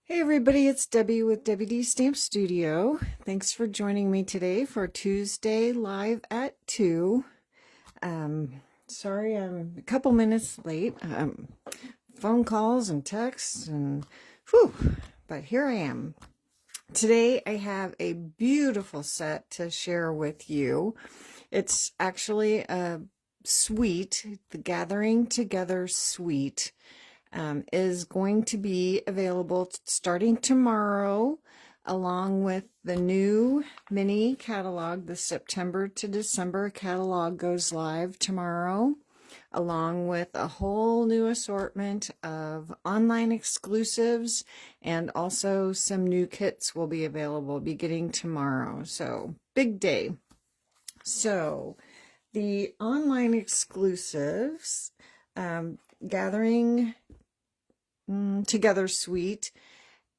Hey everybody, it's Debbie with WD Stamp Studio. Thanks for joining me today for Tuesday Live at 2. Sorry I'm a couple minutes late. Phone calls and texts and whew, but here I am. Today I have a beautiful set to share with you. It's actually a suite, the Gathering Together suite. Is going to be available starting tomorrow, along with the new mini catalog. The September to December catalog goes live tomorrow, along with a whole new assortment of online exclusives, and also some new kits will be available beginning tomorrow. So, big day. So, the online exclusives, Gathering Together Suite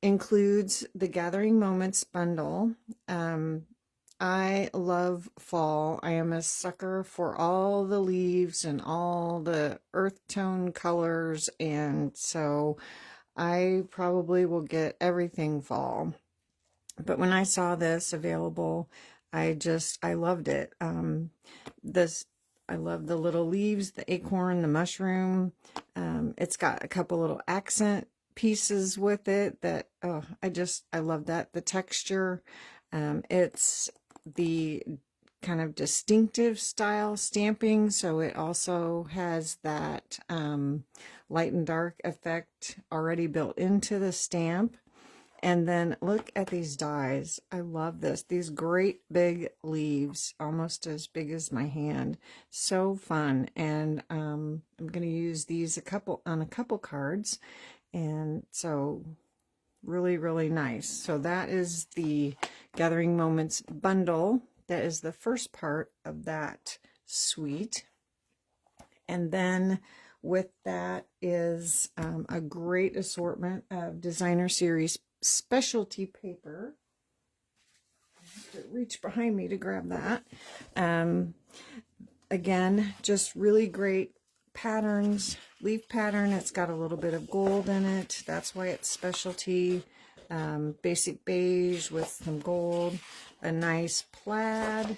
includes the Gathering Moments bundle. I love fall. I am a sucker for all the leaves and all the earth tone colors, and so I probably will get everything fall. But when I saw this available, I loved it. I love the little leaves, the acorn, the mushroom. It's got a couple little accent pieces with it that, I love that. The texture, it's the kind of distinctive style stamping, so it also has that light and dark effect already built into the stamp. And then look at these dies. I love this. These great big leaves, almost as big as my hand. So fun. And I'm going to use these on a couple cards. And so really, really nice. So that is the Gathering Moments bundle. That is the first part of that suite. And then with that is a great assortment of designer series specialty paper. I have to reach behind me to grab that. Again, just really great patterns. Leaf pattern, it's got a little bit of gold in it. That's why it's specialty. Basic beige with some gold. A nice plaid.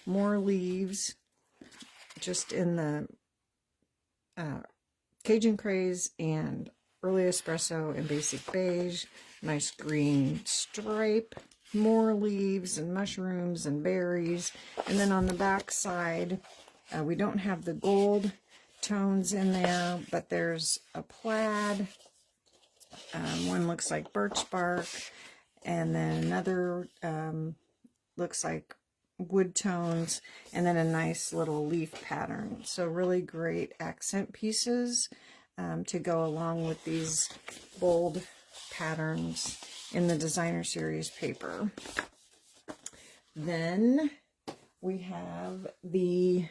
More leaves. Just in the Cajun Craze and Early Espresso and Basic Beige. Nice green stripe. More leaves and mushrooms and berries. And then on the back side, we don't have the gold tones in there, but there's a plaid. One looks like birch bark. And then another looks like wood tones. And then a nice little leaf pattern. So really great accent pieces to go along with these bold patterns in the designer series paper. Then we have the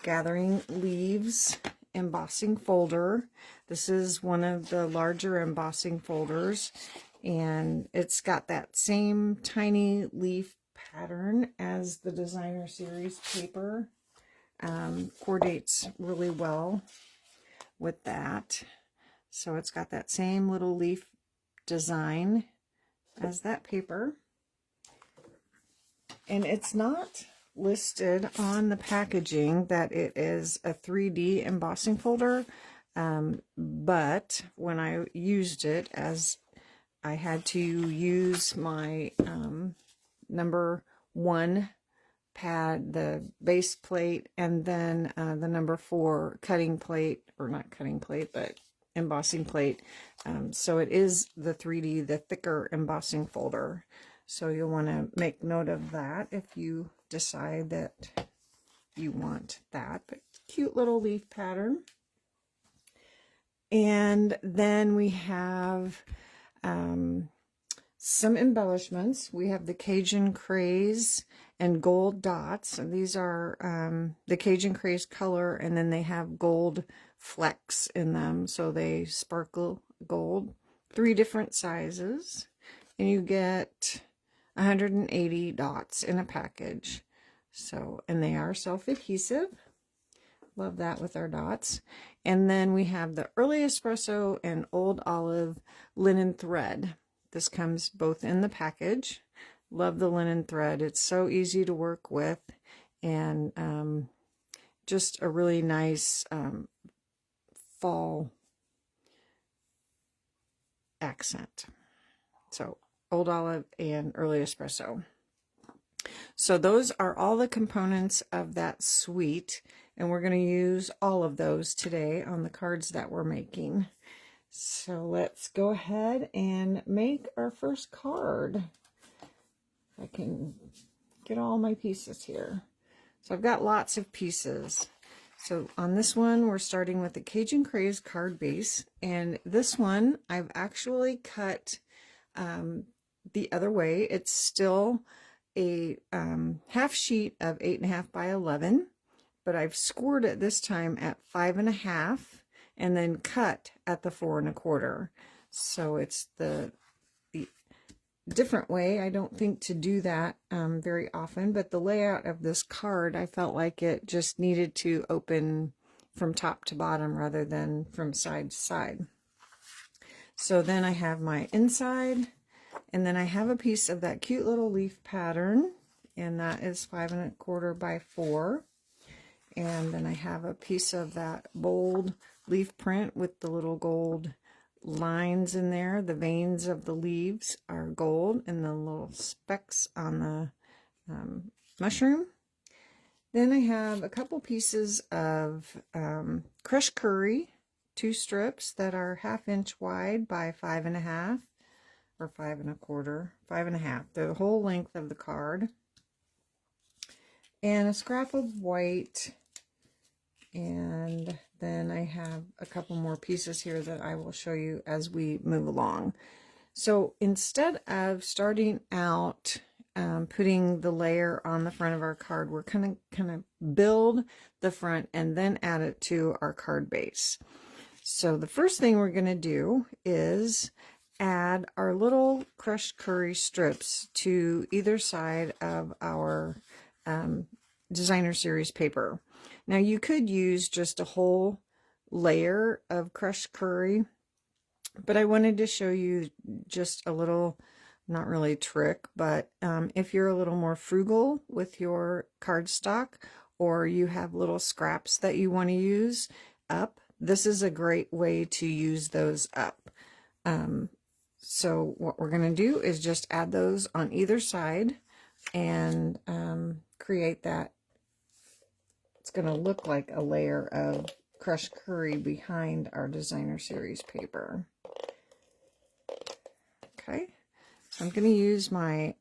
Gathering Leaves embossing folder. This is one of the larger embossing folders, and it's got that same tiny leaf pattern as the designer series paper. Coordinates really well with that. So it's got that same little leaf design as that paper. And it's not listed on the packaging that it is a 3D embossing folder. But when I used it, as I had to use my number 1 pad, the base plate, and then the number 4 cutting plate, or not cutting plate, but embossing plate. So it is the 3D, the thicker embossing folder. So you'll want to make note of that if you decide that you want that. But cute little leaf pattern. And then we have some embellishments. We have the Cajun Craze and gold dots. And these are the Cajun Craze color, and then they have gold flecks in them, so they sparkle gold. 3 different sizes, and you get 180 dots in a package. So, and they are self-adhesive. Love that with our dots. And then we have the Early Espresso and Old Olive linen thread. This comes both in the package. Love the linen thread. It's so easy to work with, and just a really nice fall accent. So Old Olive and Early Espresso. So those are all the components of that suite, and we're going to use all of those today on the cards that we're making. So let's go ahead and make our first card. I can get all my pieces here. So I've got lots of pieces. So on this one, we're starting with the Cajun Craze card base, and this one I've actually cut the other way. It's still a half sheet of 8.5 by 11, but I've scored it this time at 5.5 and then cut at the 4 1/4. So it's the different way. I don't think to do that very often, but the layout of this card, I felt like it just needed to open from top to bottom rather than from side to side. So then I have my inside, and then I have a piece of that cute little leaf pattern, and that is 5 1/4 by 4. And then I have a piece of that bold leaf print with the little gold lines in there. The veins of the leaves are gold, and the little specks on the mushroom. Then I have a couple pieces of crushed curry, 2 strips that are 1/2 inch wide by 5.5 or 5 1/4, 5.5, the whole length of the card. And a scrap of white. And then I have a couple more pieces here that I will show you as we move along. So instead of starting out putting the layer on the front of our card, we're kind of build the front and then add it to our card base. So the first thing we're going to do is add our little crushed curry strips to either side of our designer series paper. Now you could use just a whole layer of crushed curry, but I wanted to show you just a little, not really trick, but if you're a little more frugal with your cardstock, or you have little scraps that you want to use up, this is a great way to use those up. So what we're going to do is just add those on either side and create that. It's going to look like a layer of crushed curry behind our designer series paper. Okay, so I'm going to use my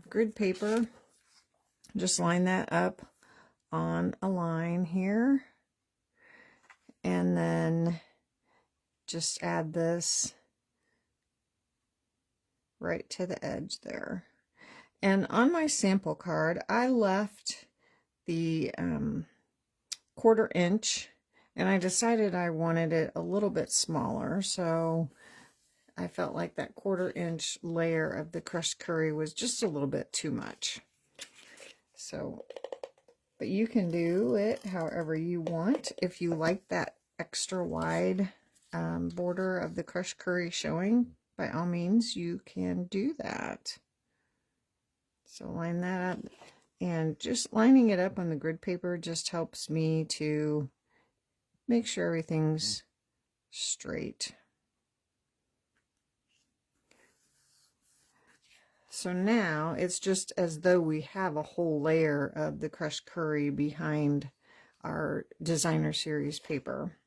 grid paper. Just line that up on a line here, and then just add this right to the edge there. And on my sample card, I left the 1/4 inch, and I decided I wanted it a little bit smaller, so I felt like that 1/4 inch layer of the crushed curry was just a little bit too much. So, but you can do it however you want. If you like that extra wide border of the crushed curry showing, by all means you can do that. So line that up. And just lining it up on the grid paper just helps me to make sure everything's straight. So now it's just as though we have a whole layer of the crushed curry behind our designer series paper.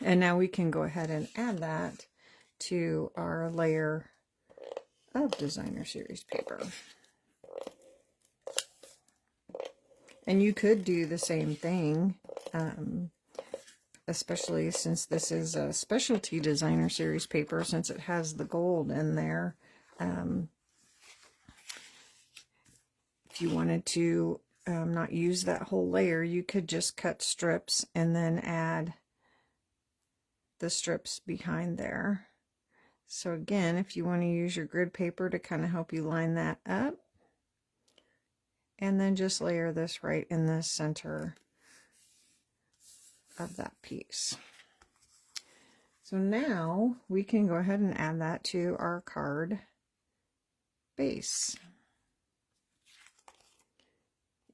And now we can go ahead and add that to our layer of designer series paper. And you could do the same thing, especially since this is a specialty designer series paper, since it has the gold in there. If you wanted to not use that whole layer, you could just cut strips and then add the strips behind there. So again, if you want to use your grid paper to kind of help you line that up, and then just layer this right in the center of that piece. So now we can go ahead and add that to our card base.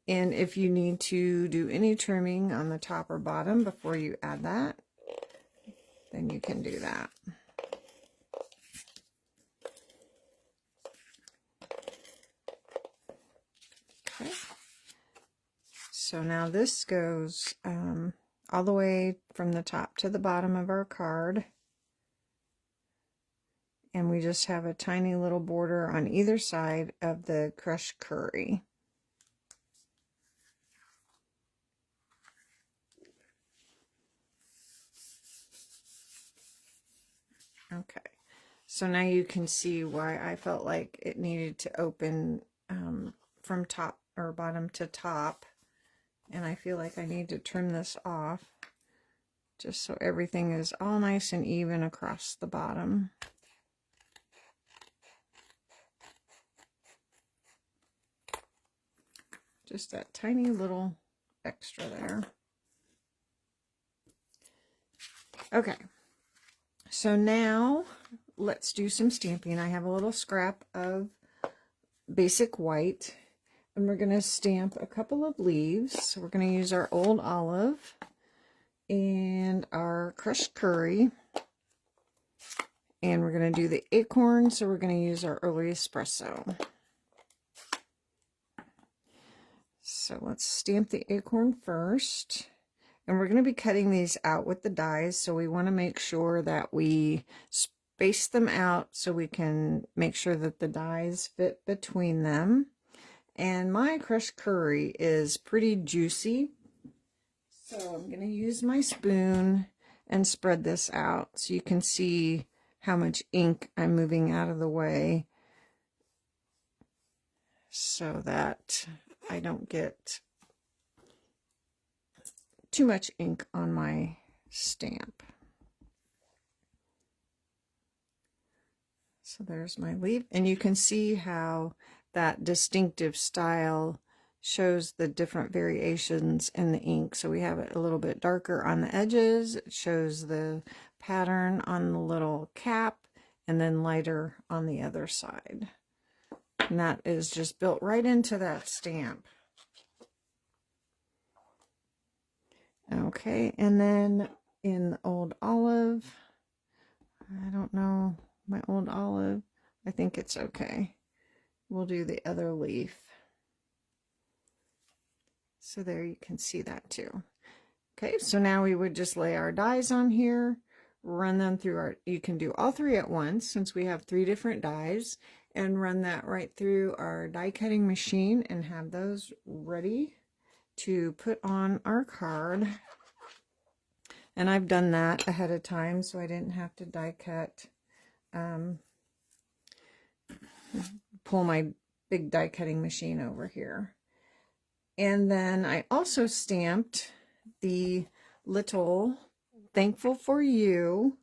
And if you need to do any trimming on the top or bottom before you add that, then you can do that. Okay. So now this goes all the way from the top to the bottom of our card. And we just have a tiny little border on either side of the crushed curry. Okay, so now you can see why I felt like it needed to open from top or bottom to top. And I feel like I need to trim this off just so everything is all nice and even across the bottom. Just that tiny little extra there. Okay, so now let's do some stamping. I have a little scrap of basic white, and we're going to stamp a couple of leaves. So we're going to use our old olive and our crushed curry, and we're going to do the acorn, so we're going to use our early espresso. So let's stamp the acorn first, and we're going to be cutting these out with the dies, so we want to make sure that we space them out so we can make sure that the dies fit between them. And my crushed curry is pretty juicy, so I'm going to use my spoon and spread this out so you can see how much ink I'm moving out of the way so that I don't get too much ink on my stamp. So there's my leaf, and you can see how that distinctive style shows the different variations in the ink. So we have it a little bit darker on the edges, it shows the pattern on the little cap, and then lighter on the other side. And that is just built right into that stamp. Okay, and then in Old Olive, I don't know, my Old Olive, I think it's okay. We'll do the other leaf. So there you can see that too. Okay, so now we would just lay our dies on here, run them through our, you can do all three at once since we have 3 different dies, and run that right through our die cutting machine and have those ready to put on our card. And I've done that ahead of time so I didn't have to die cut, pull my big die cutting machine over here. And then I also stamped the little "Thankful for You"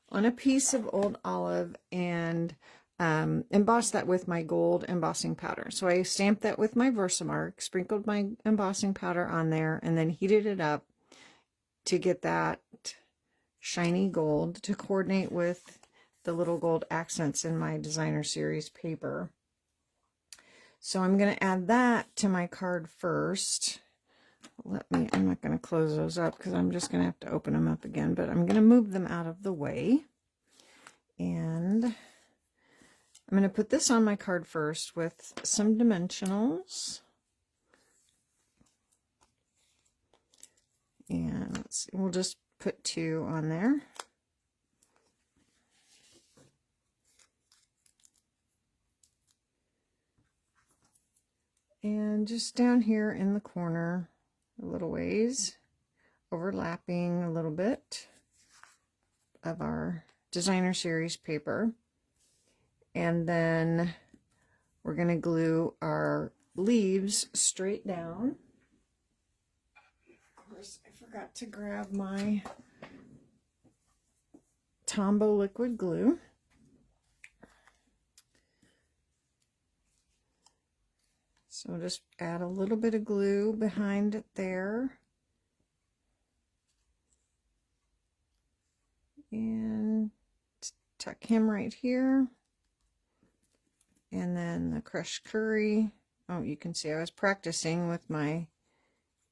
on a piece of Old Olive and embossed that with my gold embossing powder. So I stamped that with my Versamark, sprinkled my embossing powder on there, and then heated it up to get that shiny gold to coordinate with the little gold accents in my designer series paper. So I'm going to add that to my card first. I'm not going to close those up because I'm just going to have to open them up again, but I'm going to move them out of the way. And I'm going to put this on my card first with some dimensionals. And let's see, we'll just put 2 on there. And just down here in the corner, a little ways, overlapping a little bit of our designer series paper. And then we're going to glue our leaves straight down. Of course, I forgot to grab my Tombow liquid glue. So just add a little bit of glue behind it there. And tuck him right here. And then the crushed curry. Oh, you can see I was practicing with my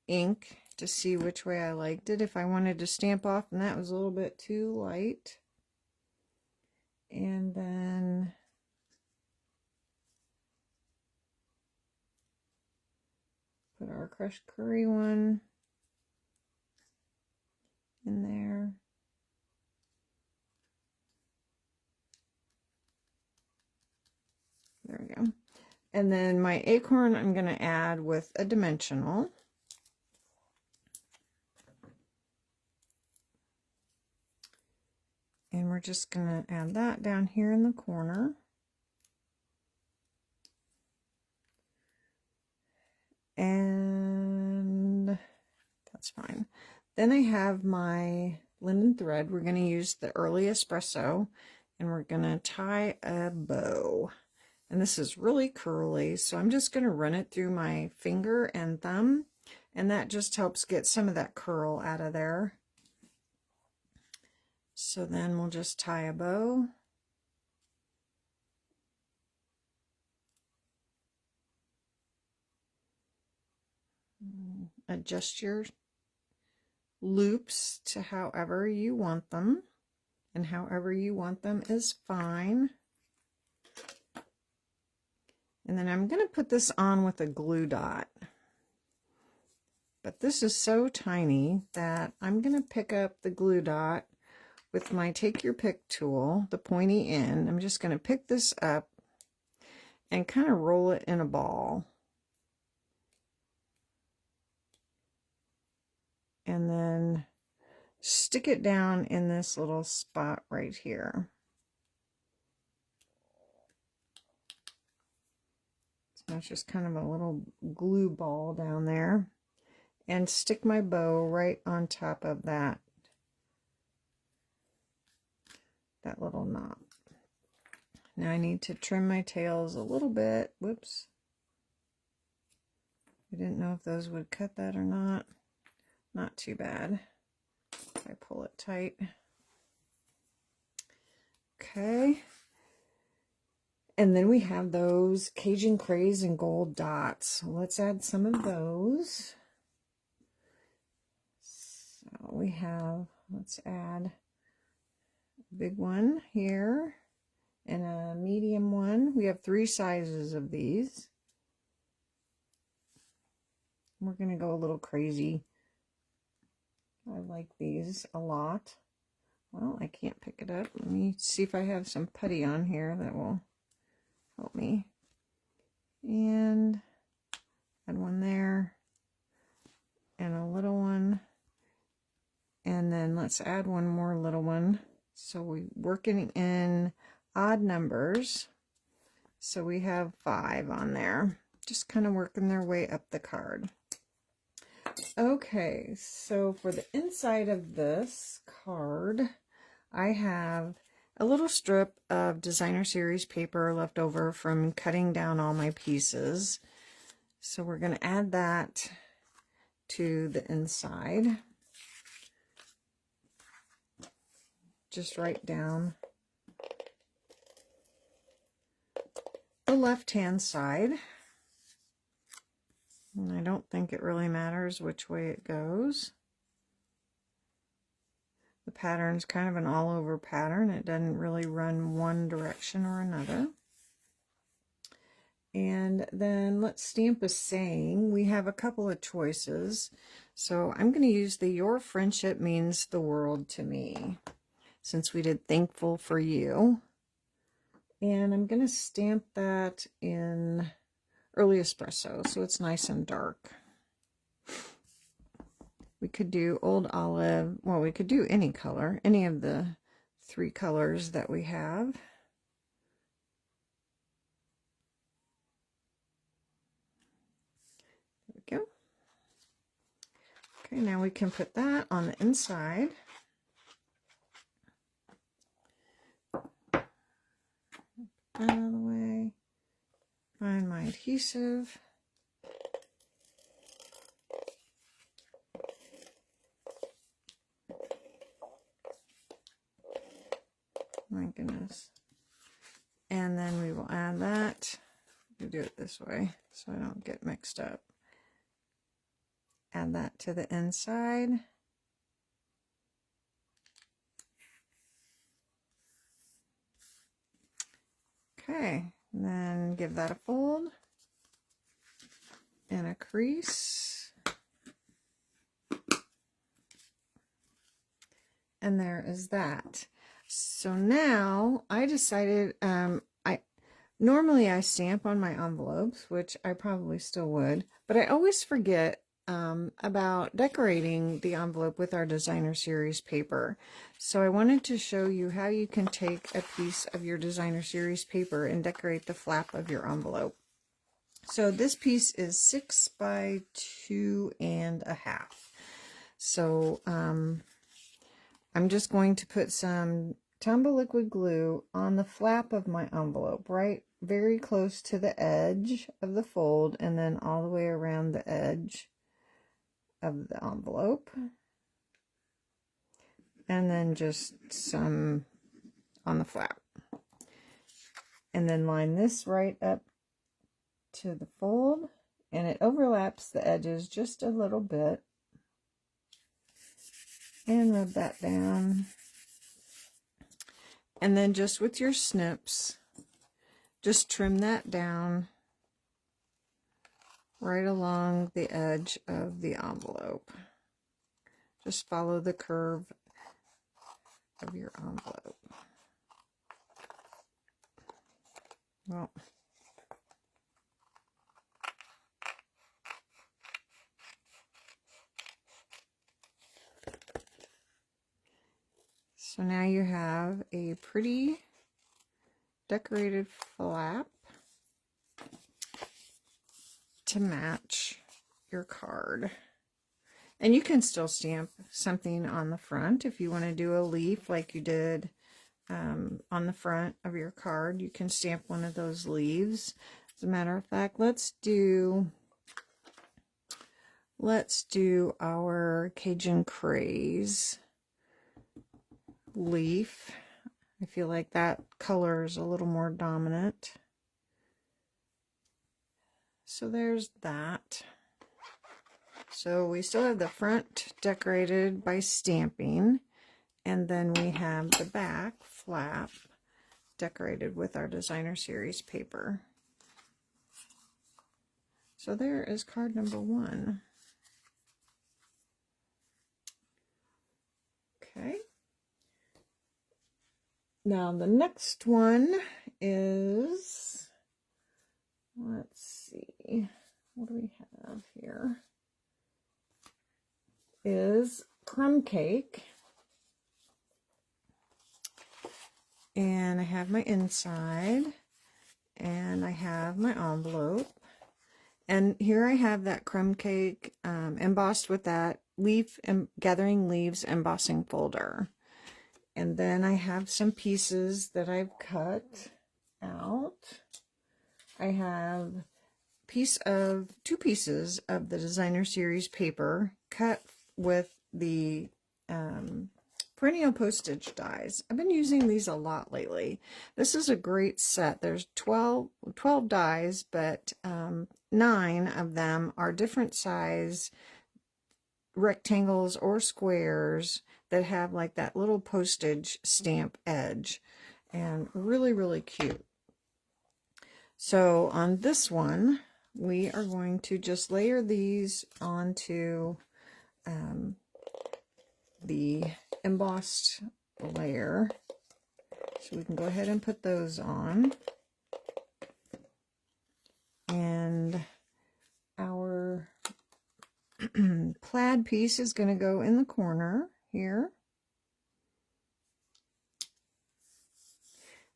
ink to see which way I liked it. If I wanted to stamp off and that was a little bit too light. And then put our crushed curry one in there. There we go. And then my acorn I'm going to add with a dimensional. And we're just going to add that down here in the corner. And that's fine. Then I have my linen thread. We're going to use the early espresso, and we're going to tie a bow. And this is really curly, so I'm just going to run it through my finger and thumb, and that just helps get some of that curl out of there. So then we'll just tie a bow. Adjust your loops to however you want them, and however you want them is fine. And then I'm going to put this on with a glue dot. But this is so tiny that I'm going to pick up the glue dot with my take your pick tool, the pointy end. I'm just going to pick this up and kind of roll it in a ball. And then stick it down in this little spot right here. So it's just kind of a little glue ball down there. And stick my bow right on top of that little knot. Now I need to trim my tails a little bit. Whoops. I didn't know if those would cut that or not. Not too bad if I pull it tight. Okay. And then we have those Cajun Craze and gold dots. So let's add some of those. So we have, let's add a big one here and a medium one. We have 3 sizes of these. We're going to go a little crazy. I like these a lot. Well, I can't pick it up. Let me see if I have some putty on here that will help me. And add one there and a little one. And then let's add one more little one. So we're working in odd numbers. So we have 5 on there. Just kind of working their way up the card. Okay, so for the inside of this card, I have a little strip of designer series paper left over from cutting down all my pieces. So we're going to add that to the inside. Just write down the left-hand side. And I don't think it really matters which way it goes. The pattern's kind of an all-over pattern. It doesn't really run one direction or another. And then let's stamp a saying. We have a couple of choices. So I'm going to use the "Your friendship means the world to me," since we did "Thankful for you." And I'm going to stamp that in early espresso, so it's nice and dark. We could do old olive. Well, we could do any color, any of the 3 colors that we have. There we go. Okay, now we can put that on the inside. Out of the way. Find my adhesive. And then we will add that. We do it this way so I don't get mixed up. Add that to the inside. Okay, and then give that a fold and a crease. And there is that. So now I decided, normally I stamp on my envelopes, which I probably still would, but I always forget about decorating the envelope with our designer series paper. So I wanted to show you how you can take a piece of your designer series paper and decorate the flap of your envelope. So this piece is 6 by 2.5. So I'm just going to put some Tombow liquid glue on the flap of my envelope, right very close to the edge of the fold, and then all the way around the edge of the envelope, and then just some on the flap, and then line this right up to the fold, and it overlaps the edges just a little bit, and rub that down. And then just with your snips, just trim that down right along the edge of the envelope. Just follow the curve of your envelope. Well, so now you have a pretty decorated flap to match your card. And you can still stamp something on the front if you want to do a leaf like you did on the front of your card. You can stamp one of those leaves. As a matter of fact, let's do our Cajun Craze leaf. I feel like that color is a little more dominant. So there's that. So we still have the front decorated by stamping, and then we have the back flap decorated with our designer series paper. So there is card number 1. Okay. Now the next one is, let's see, what do we have here? Is crumb cake. And I have my inside, and I have my envelope. And here I have that crumb cake embossed with that leaf and gathering leaves embossing folder. And then I have some pieces that I've cut out. I have two pieces of the designer series paper cut with the perennial postage dies. I've been using these a lot lately. This is a great set. There's 12 dies, but 9 of them are different size rectangles or squares that have like that little postage stamp edge, and really, really cute. So on this one, we are going to just layer these onto the embossed layer. So we can go ahead and put those on. And our plaid piece is going to go in the corner here.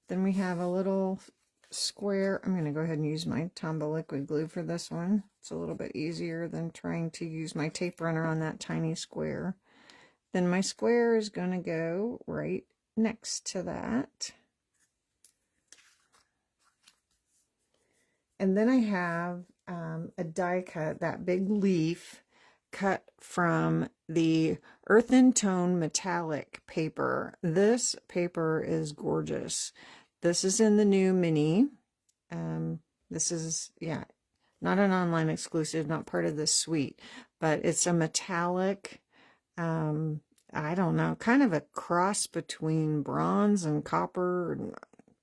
Then we have a little square. I'm going to go ahead and use my Tombow liquid glue for this one. It's a little bit easier than trying to use my tape runner on that tiny square. Then my square is going to go right next to that. And then I have a die cut, that big leaf cut from the Earthen Tone metallic paper. This paper is gorgeous. This is in the new mini. This is, yeah, not an online exclusive, not part of this suite, but it's a metallic, I don't know, kind of a cross between bronze and copper,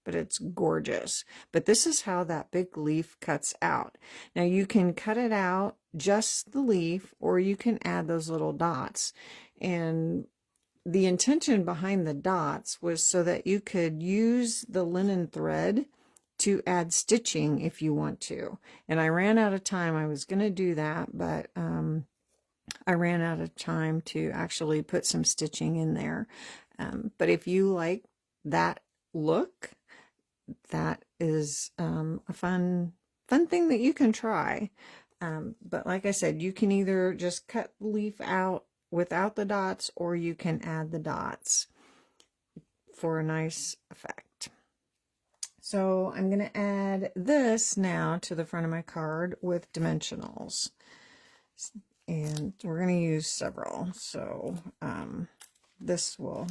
but it's gorgeous. But this is how that big leaf cuts out. Now you can cut it out, just the leaf, or you can add those little dots. And the intention behind the dots was so that you could use the linen thread to add stitching if you want to. And I ran out of time. I was going to do that, but I ran out of time to actually put some stitching in there. But if you like that look, that is a fun thing that you can try. But like I said, you can either just cut the leaf out without the dots, or you can add the dots for a nice effect. So I'm going to add this now to the front of my card with dimensionals. And we're going to use several. So this will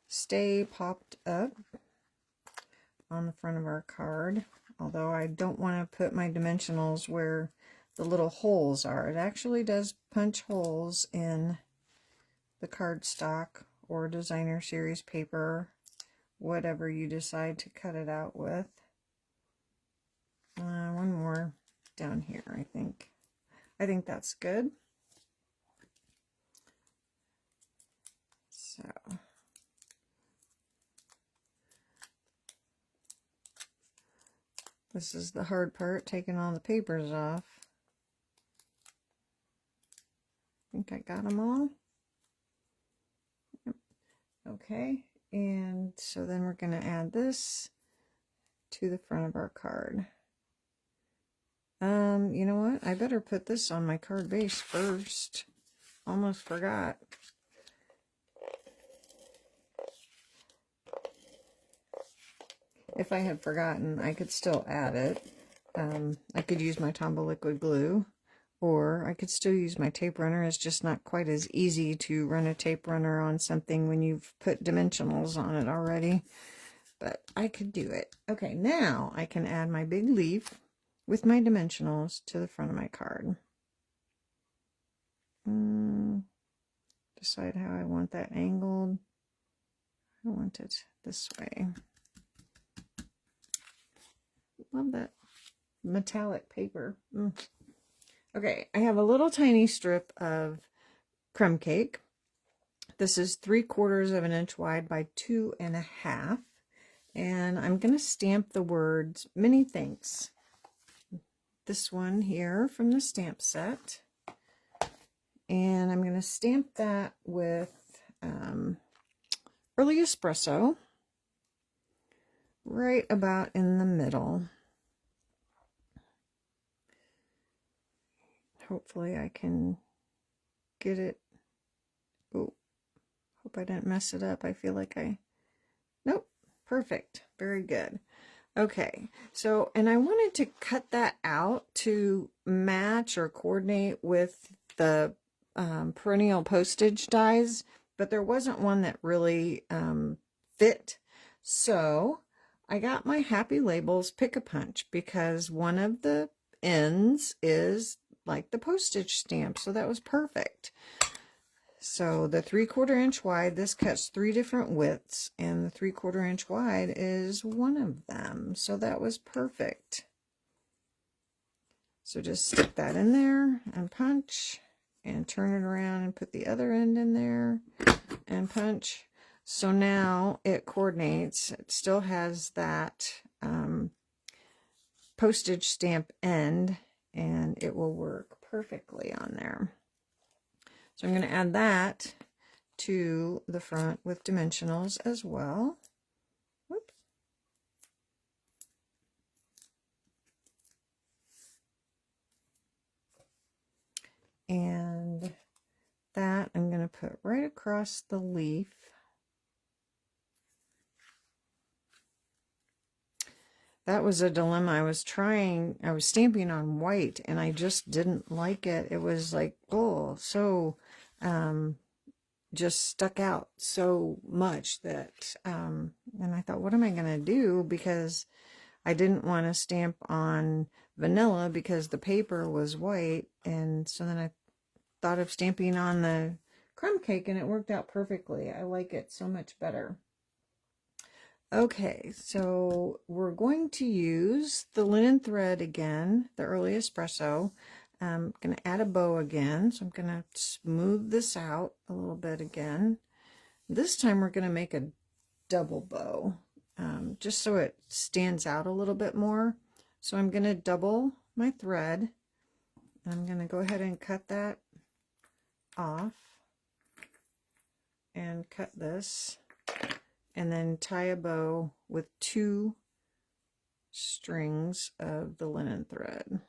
stay popped up on the front of our card. Although I don't want to put my dimensionals where the little holes are. It actually does punch holes in the cardstock or designer series paper, whatever you decide to cut it out with. One more down here, I think. I think that's good. So this is the hard part, taking all the papers off. I think I got them all. Yep. Okay, and so then we're going to add this to the front of our card. You know what? I better put this on my card base first. Almost forgot. If I had forgotten, I could still add it. I could use my Tombow liquid glue, or I could still use my tape runner. It's just not quite as easy to run a tape runner on something when you've put dimensionals on it already, but I could do it. Okay, now I can add my big leaf with my dimensionals to the front of my card. Decide how I want that angled. I want it this way. Love that metallic paper. Okay, I have a little tiny strip of crumb cake. This is 3/4 of an inch wide by 2.5, and I'm going to stamp the words "Many Thanks." This one here from the stamp set, and I'm going to stamp that with Early Espresso right about in the middle. Hopefully I can get it. Oh, hope I didn't mess it up. I feel like nope, perfect, very good. Okay, so, and I wanted to cut that out to match or coordinate with the perennial postage dies, but there wasn't one that really fit. So I got my Happy Labels Pick-a-Punch, because one of the ends is like the postage stamp, so that was perfect. So the 3/4 inch wide, this cuts 3 different widths, and the 3/4 inch wide is one of them. So that was perfect. So just stick that in there and punch, and turn it around and put the other end in there and punch. So now it coordinates. It still has that postage stamp end, and it will work perfectly on there. So I'm going to add that to the front with dimensionals as well. Whoops. And that I'm going to put right across the leaf. That was a dilemma. I was stamping on white, and I just didn't like it. It was like, oh, so just stuck out so much that, and I thought, what am I going to do? Because I didn't want to stamp on vanilla because the paper was white. And so then I thought of stamping on the crumb cake, and it worked out perfectly. I like it so much better. Okay, so we're going to use the linen thread again, the early espresso. I'm going to add a bow again, so I'm going to smooth this out a little bit again. This time we're going to make a double bow, just so it stands out a little bit more. So I'm going to double my thread. I'm going to go ahead and cut that off and cut this, and then tie a bow with 2 strings of the linen thread.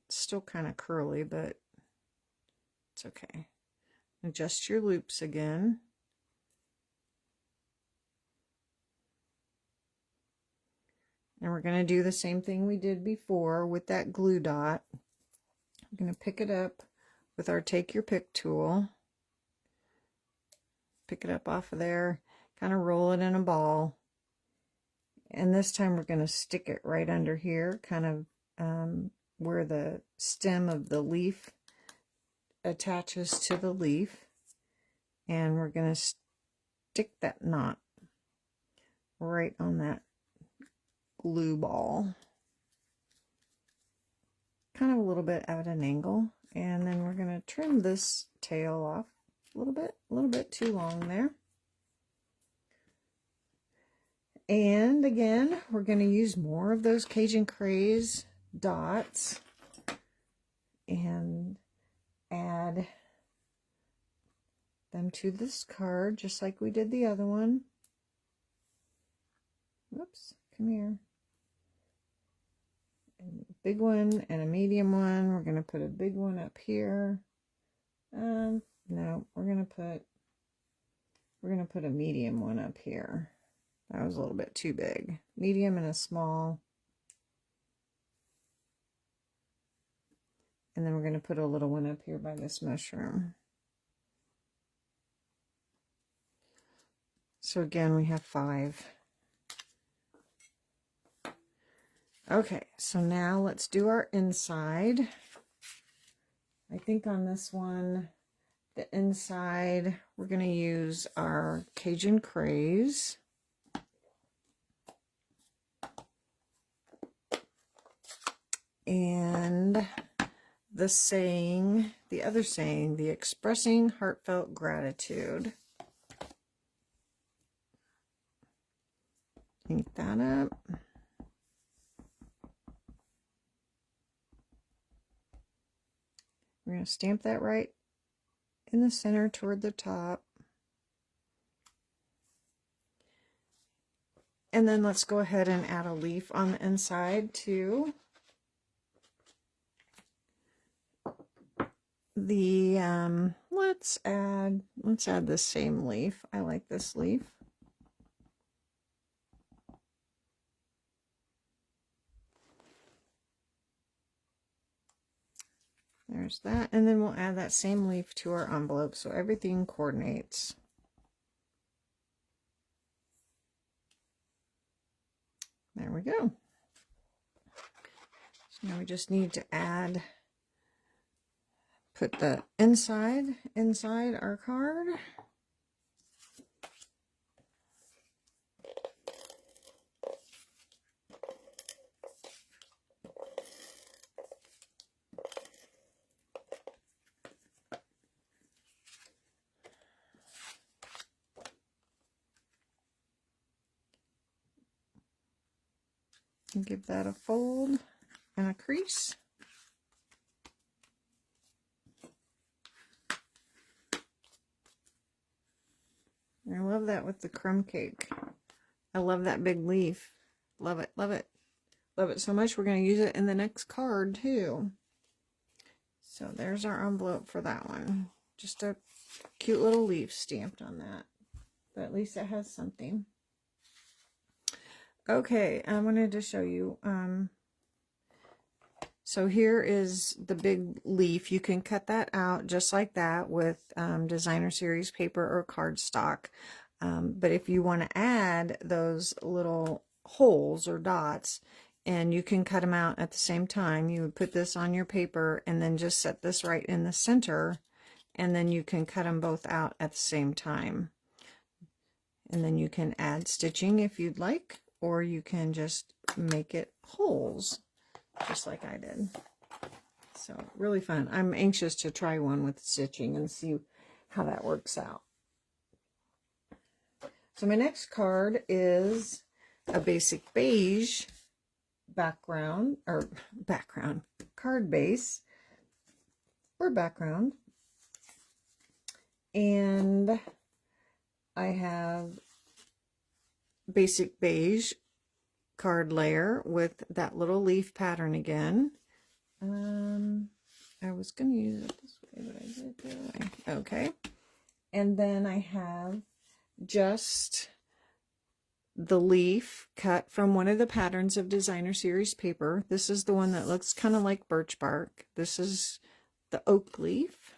It's still kind of curly, but it's okay. Adjust your loops again. And we're going to do the same thing we did before with that glue dot. I'm going to pick it up with our Take Your Pick tool. Pick it up off of there, kind of roll it in a ball. And this time we're going to stick it right under here, kind of where the stem of the leaf attaches to the leaf. And we're going to stick that knot right on that glue ball, kind of a little bit at an angle. And then we're going to trim this tail off a little bit too long there. And again, we're going to use more of those Cajun Craze dots and add them to this card just like we did the other one. Whoops, come here. And a big one and a medium one. We're going to put a big one up here. No, we're going to put a medium one up here. That was a little bit too big. Medium and a small. And then we're going to put a little one up here by this mushroom. So again, we have 5. Okay, so now let's do our inside. I think on this one, the inside, we're going to use our Cajun Craze. And the saying, the other saying, the expressing heartfelt gratitude. Ink that up. We're going to stamp that right in the center toward the top. And then let's go ahead and add a leaf on the inside too. The let's add this same leaf. I like this leaf. There's that, and then we'll add that same leaf to our envelope so everything coordinates. There we go. So now we just need to put the inside our card. And give that a fold and a crease. I love that with the crumb cake. I love that big leaf. Love it, love it. Love it so much, we're going to use it in the next card too. So there's our envelope for that one. Just a cute little leaf stamped on that. But at least it has something. Okay, I wanted to show you So here is the big leaf. You can cut that out just like that with designer series paper or cardstock. But if you want to add those little holes or dots, and you can cut them out at the same time, you would put this on your paper and then just set this right in the center, and then you can cut them both out at the same time. And then you can add stitching if you'd like, or you can just make it holes, just like I did. So really fun. I'm anxious to try one with stitching and see how that works out. So my next card is a basic beige card base or background. And I have basic beige card layer with that little leaf pattern again. I was going to use it this way, but I did it the other way. Okay. And then I have just the leaf cut from one of the patterns of designer series paper. This is the one that looks kind of like birch bark. This is the oak leaf.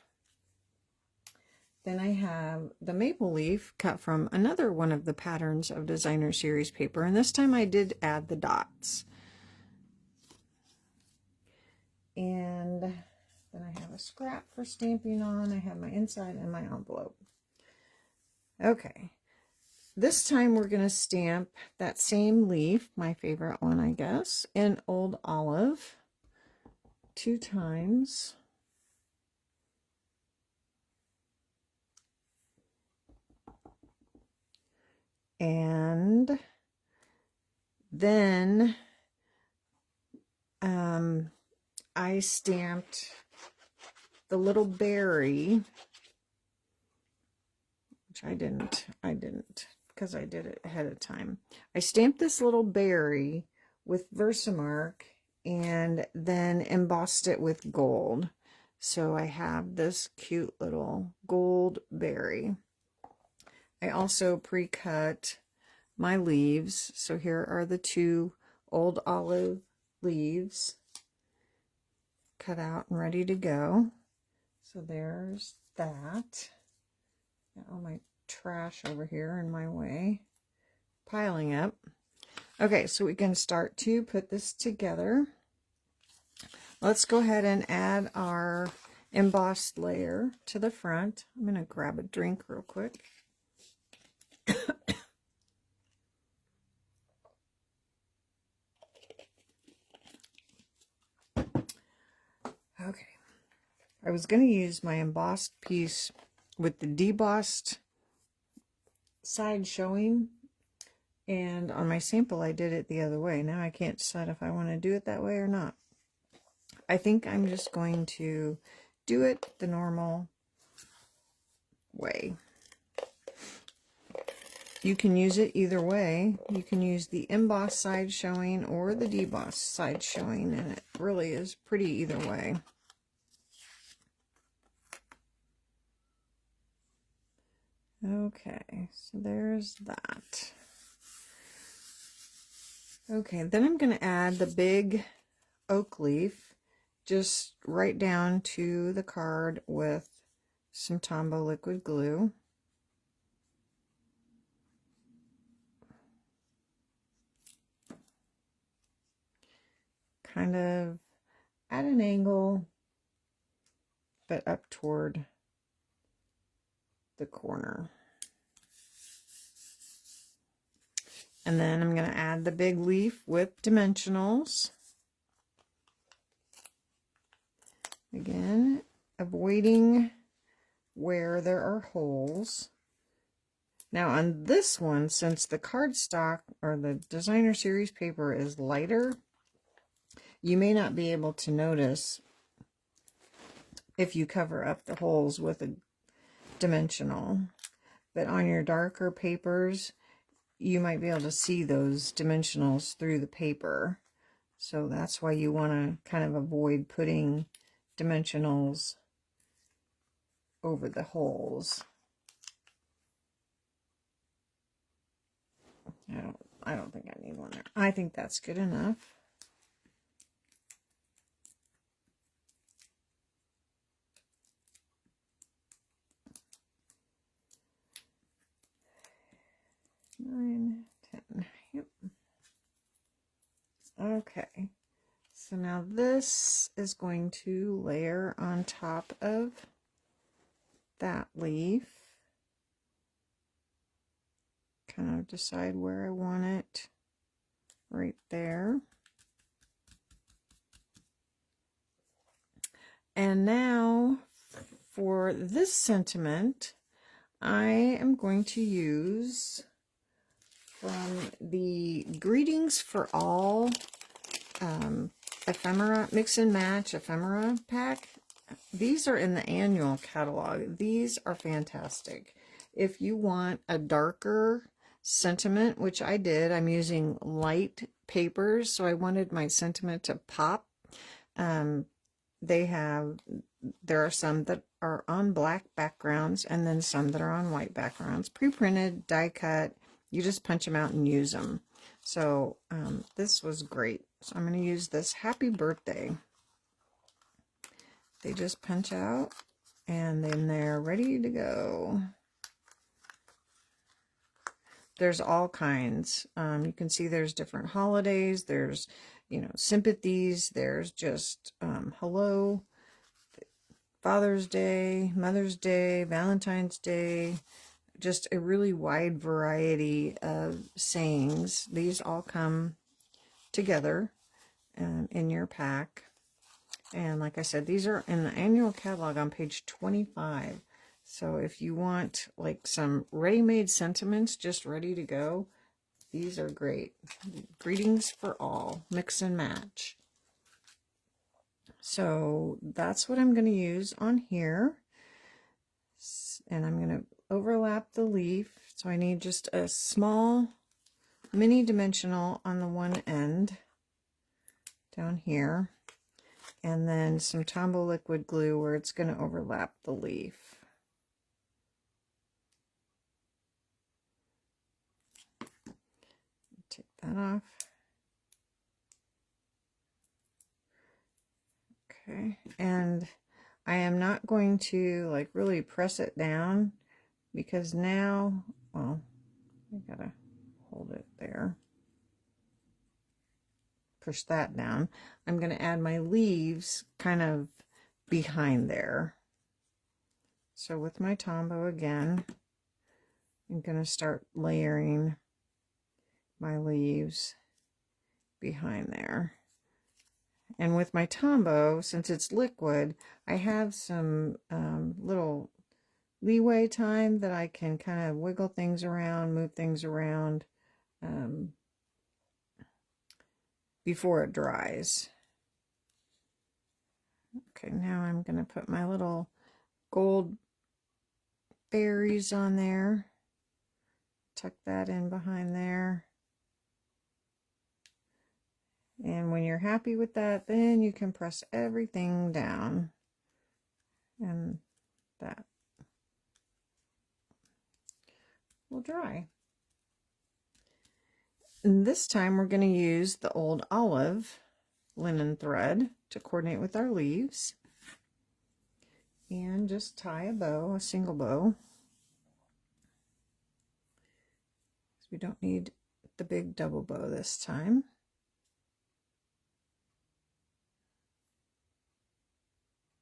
Then I have the maple leaf cut from another one of the patterns of designer series paper, and this time I did add the dots. And then I have a scrap for stamping on. I have my inside and my envelope. Okay, this time we're going to stamp that same leaf, my favorite one, I guess, in Old Olive 2 times. And then I stamped the little berry, which I didn't because I did it ahead of time. I stamped this little berry with Versamark and then embossed it with gold. So I have this cute little gold berry. I also pre-cut my leaves. So here are the 2 Old Olive leaves cut out and ready to go. So there's that. Got all my trash over here in my way, piling up. Okay, so we can start to put this together. Let's go ahead and add our embossed layer to the front. I'm going to grab a drink real quick. Okay, I was going to use my embossed piece with the debossed side showing, and on my sample I did it the other way. Now I can't decide if I want to do it that way or not. I think I'm just going to do it the normal way. You can use it either way. You can use the embossed side showing or the debossed side showing, and it really is pretty either way. Okay, so there's that. Okay, then I'm going to add the big oak leaf just right down to the card with some Tombow liquid glue. Kind of at an angle, but up toward the corner. And then I'm going to add the big leaf with dimensionals. Again, avoiding where there are holes. Now on this one, since the cardstock or the designer series paper is lighter, you may not be able to notice if you cover up the holes with a dimensional. But on your darker papers, you might be able to see those dimensionals through the paper. So that's why you want to kind of avoid putting dimensionals over the holes. I don't think I need one there. I think that's good enough. Okay, so now this is going to layer on top of that leaf. Kind of decide where I want it, right there. And now for this sentiment, I am going to use from the Greetings for All ephemera, mix and match ephemera pack. These are in the annual catalog. These are fantastic. If you want a darker sentiment, which I did, I'm using light papers, so I wanted my sentiment to pop. There are some that are on black backgrounds and then some that are on white backgrounds. Pre-printed, die cut, you just punch them out and use them. So this was great. So I'm going to use this Happy Birthday. They just punch out and then they're ready to go. There's all kinds. You can see there's different holidays. There's, you know, sympathies. There's just hello, Father's Day, Mother's Day, Valentine's Day. Just a really wide variety of sayings. These all come together in your pack. And like I said, these are in the annual catalog on page 25. So if you want like some ready-made sentiments just ready to go, these are great. Greetings for All, mix and match. So that's what I'm going to use on here. And I'm going to overlap the leaf. So I need just a small mini dimensional on the one end down here. And then some Tombow liquid glue where it's going to overlap the leaf. Take that off. Okay, and I am not going to like really press it down because now, well, I gotta hold it there. Push that down. I'm going to add my leaves kind of behind there. So with my Tombow again, I'm going to start layering my leaves behind there. And with my Tombow, since it's liquid, I have some little leeway time that I can kind of wiggle things around, move things around before it dries. Okay, now I'm going to put my little gold berries on there. Tuck that in behind there. And when you're happy with that, then you can press everything down. And that will dry. And this time we're going to use the old olive linen thread to coordinate with our leaves. And just tie a bow, a single bow. We don't need the big double bow this time.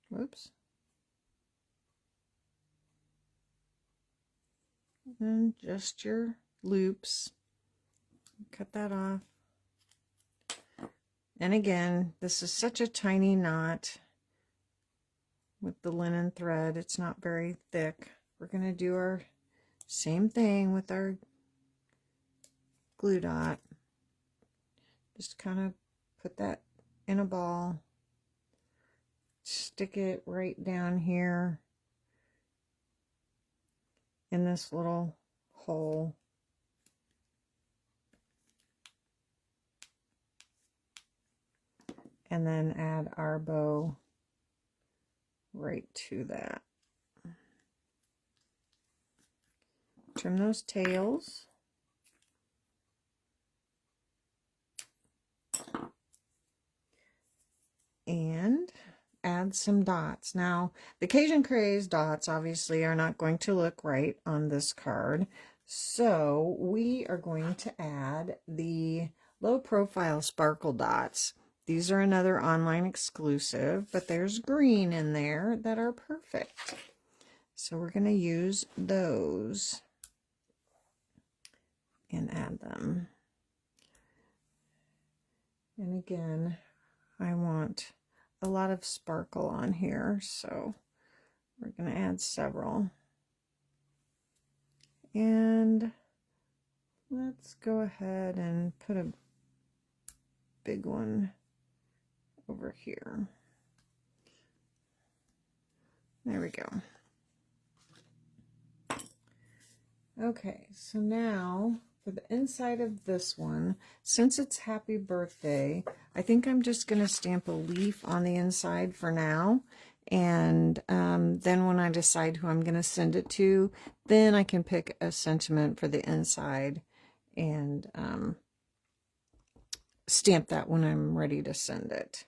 Whoops. And just your loops. Cut that off. And again, this is such a tiny knot with the linen thread. It's not very thick. We're going to do our same thing with our glue dot. Just kind of put that in a ball. Stick it right down here in this little hole. And then add our bow right to that. Trim those tails. And add some dots. Now, the Cajun Craze dots obviously are not going to look right on this card. So we are going to add the low profile sparkle dots. These are another online exclusive, but there's green in there that are perfect. So we're going to use those and add them. And again, I want a lot of sparkle on here, so we're going to add several. And let's go ahead and put a big one over here. There we go. Okay, so now for the inside of this one, since it's happy birthday, I think I'm just going to stamp a leaf on the inside for now. And then when I decide who I'm going to send it to, then I can pick a sentiment for the inside and stamp that when I'm ready to send it.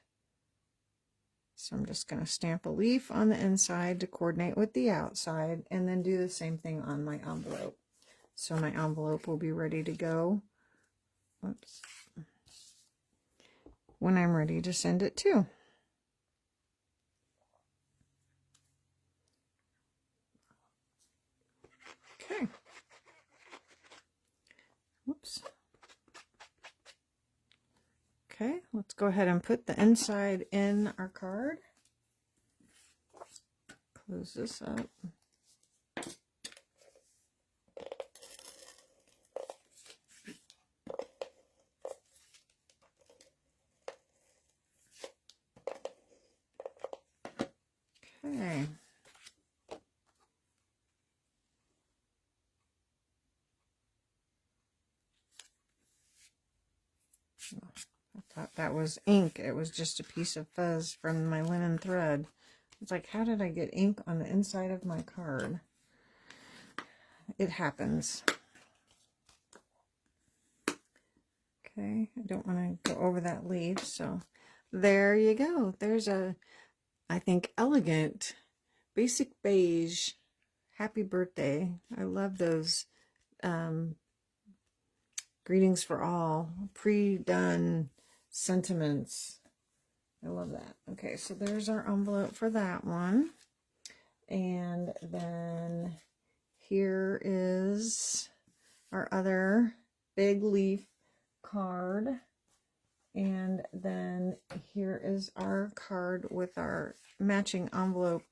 So I'm just going to stamp a leaf on the inside to coordinate with the outside, and then do the same thing on my envelope. So my envelope will be ready to go. Oops. When I'm ready to send it to. Okay. Whoops. Okay, let's go ahead and put the inside in our card. Close this up. Okay. I thought that was ink. It was just a piece of fuzz from my linen thread. It's like, how did I get ink on the inside of my card? It happens. Okay, I don't want to go over that leaf, so there you go. There's a, I think, elegant, basic beige, happy birthday. I love those greetings for all, pre-done sentiments. I love that. Okay, so there's our envelope for that one. And then here is our other big leaf card. And then here is our card with our matching envelope,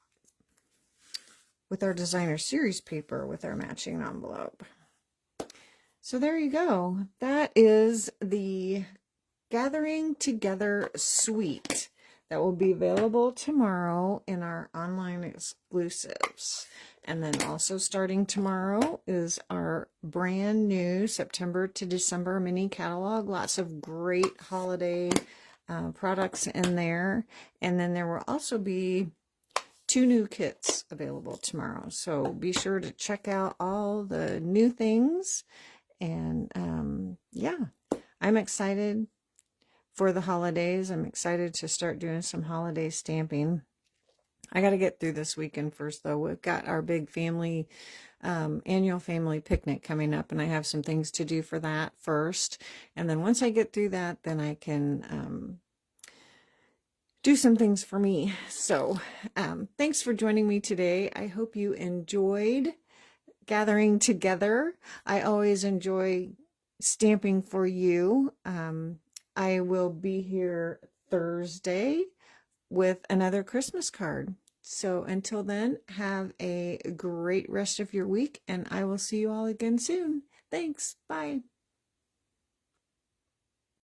with our designer series paper with our matching envelope. So there you go. That is the Gathering Together suite that will be available tomorrow in our online exclusives. And then also starting tomorrow is our brand new September to December mini catalog. Lots of great holiday products in there. And then there will also be 2 new kits available tomorrow. So be sure to check out all the new things. And yeah, I'm excited for the holidays. I'm excited to start doing some holiday stamping. I got to get through this weekend first, though. We've got our big family, annual family picnic coming up, and I have some things to do for that first. And then once I get through that, then I can do some things for me. So thanks for joining me today. I hope you enjoyed gathering together. I always enjoy stamping for you. I will be here Thursday with another Christmas card. So until then, have a great rest of your week, and I will see you all again soon. Thanks. Bye.